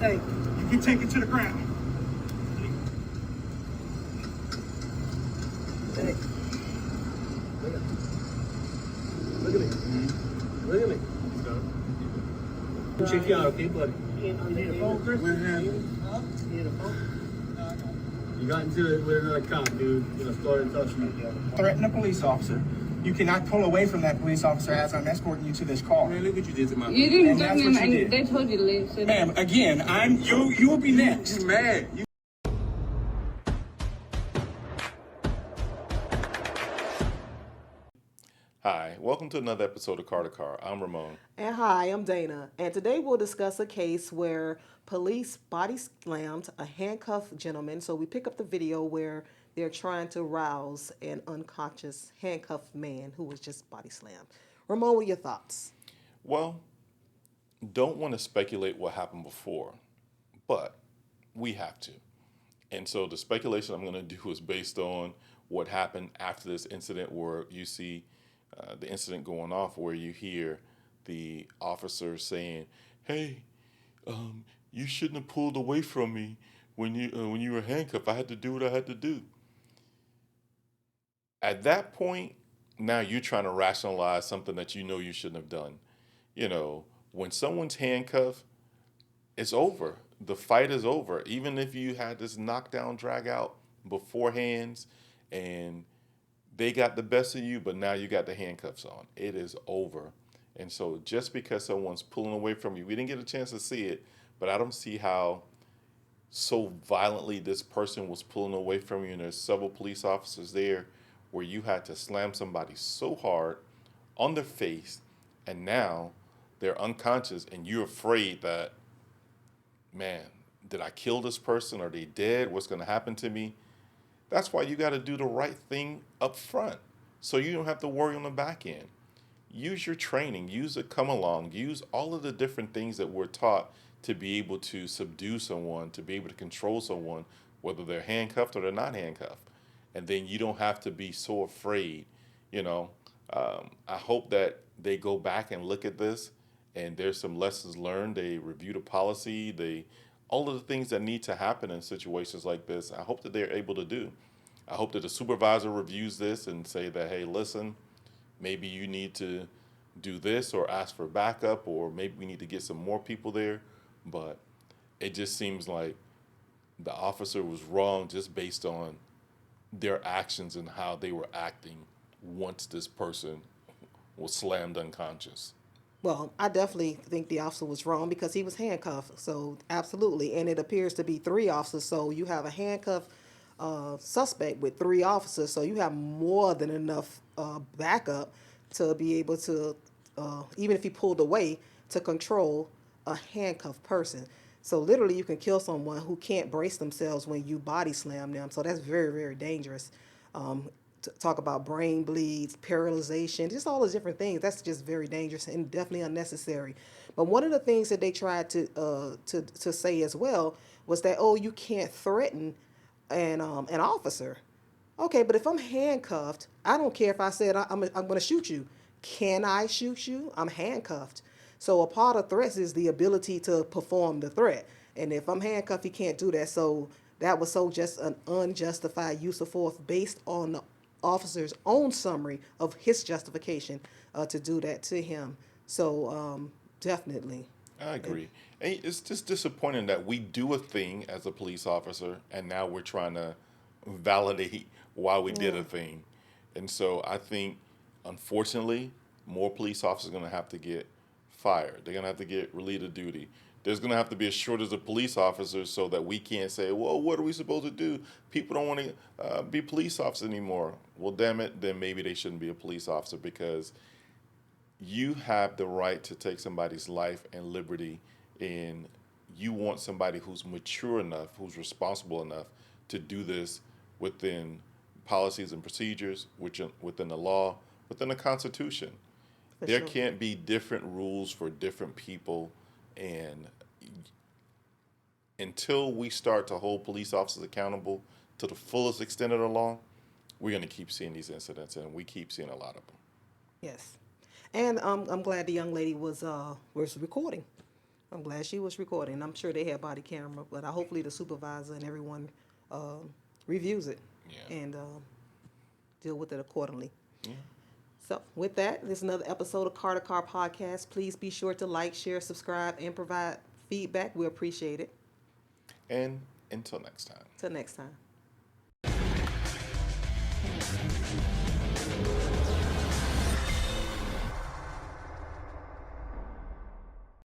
Hey, you can take it to the ground. Hey. Look at me. Look at me. Check you out, okay, buddy? You need a phone, Chris? What happened? Huh? You need a phone? No, I don't. You got into it with another cop, dude. Started touching you. Threaten a police officer. You cannot pull away from that police officer as I'm escorting you to this car. Man, look what you did to my You didn't And threaten that's him, what you and did. they told you to leave. So Ma'am, again, you will be next. You mad. You Hi, welcome to another episode of Car to Car. I'm Ramon. And hi, I'm Dana. And today we'll discuss a case where police body slammed a handcuffed gentleman. So we pick up the video where they're trying to rouse an unconscious handcuffed man who was just body slammed. Ramon, what are your thoughts? Well, don't want to speculate what happened before, but we have to. And so the speculation I'm going to do is based on what happened after this incident, where you see the incident going off, where you hear the officer saying, "Hey, you shouldn't have pulled away from me when you were handcuffed. I had to do what I had to do." At that point, now you're trying to rationalize something that you know you shouldn't have done. You know, when someone's handcuffed, it's over. The fight is over. Even if you had this knockdown, drag out beforehand, and they got the best of you, but now you got the handcuffs on. It is over. And so just because someone's pulling away from you, we didn't get a chance to see it, but I don't see how so violently this person was pulling away from you, and there's several police officers there, where you had to slam somebody so hard on their face, and now they're unconscious, and you're afraid that, man, did I kill this person? Are they dead? What's going to happen to me? That's why you got to do the right thing up front, so you don't have to worry on the back end. Use your training, use a come along, use all of the different things that we're taught to be able to subdue someone, to be able to control someone, whether they're handcuffed or they're not handcuffed. And then you don't have to be so afraid. I hope that they go back and look at this, and there's some lessons learned. They review the policy, all of the things that need to happen in situations like this. I hope that they're able to do. I hope that the supervisor reviews this and say that, hey, listen, maybe you need to do this or ask for backup, or maybe we need to get some more people there. But it just seems like the officer was wrong just based on their actions and how they were acting once this person was slammed unconscious. Well, I definitely think the officer was wrong because he was handcuffed. So absolutely. And it appears to be three officers. So you have a handcuffed suspect with three officers. So you have more than enough backup to be able to, even if he pulled away, to control a handcuffed person. So literally you can kill someone who can't brace themselves when you body slam them. So that's very, very dangerous. Talk about brain bleeds, paralyzation, just all those different things. That's just very dangerous and definitely unnecessary. But one of the things that they tried to say as well was that, oh, you can't threaten an officer. Okay, but if I'm handcuffed, I don't care if I said I'm going to shoot you. Can I shoot you? I'm handcuffed. So a part of threats is the ability to perform the threat. And if I'm handcuffed, you can't do that. So that was just an unjustified use of force based on the officer's own summary of his justification to do that to him. So definitely. I agree. And it's just disappointing that we do a thing as a police officer, and now we're trying to validate why we did a thing. And so I think, unfortunately, more police officers are going to have to get fired. They're going to have to get relieved of duty. There's going to have to be a shortage of police officers so that we can't say, well, what are we supposed to do? People don't want to be police officers anymore. Well, damn it, then maybe they shouldn't be a police officer, because you have the right to take somebody's life and liberty, and you want somebody who's mature enough, who's responsible enough to do this within policies and procedures, within the law, within the Constitution. There Sure. can't be different rules for different people, and until we start to hold police officers accountable to the fullest extent of the law, we're going to keep seeing these incidents, and we keep seeing a lot of them. Yes. And I'm glad the young lady was recording. I'm glad she was recording. I'm sure they had body camera, but hopefully the supervisor and everyone reviews it Yeah. and deal with it accordingly. Yeah. So with that, this is another episode of Car to Car Podcast. Please be sure to like, share, subscribe, and provide feedback. We appreciate it. And until next time. Till next time.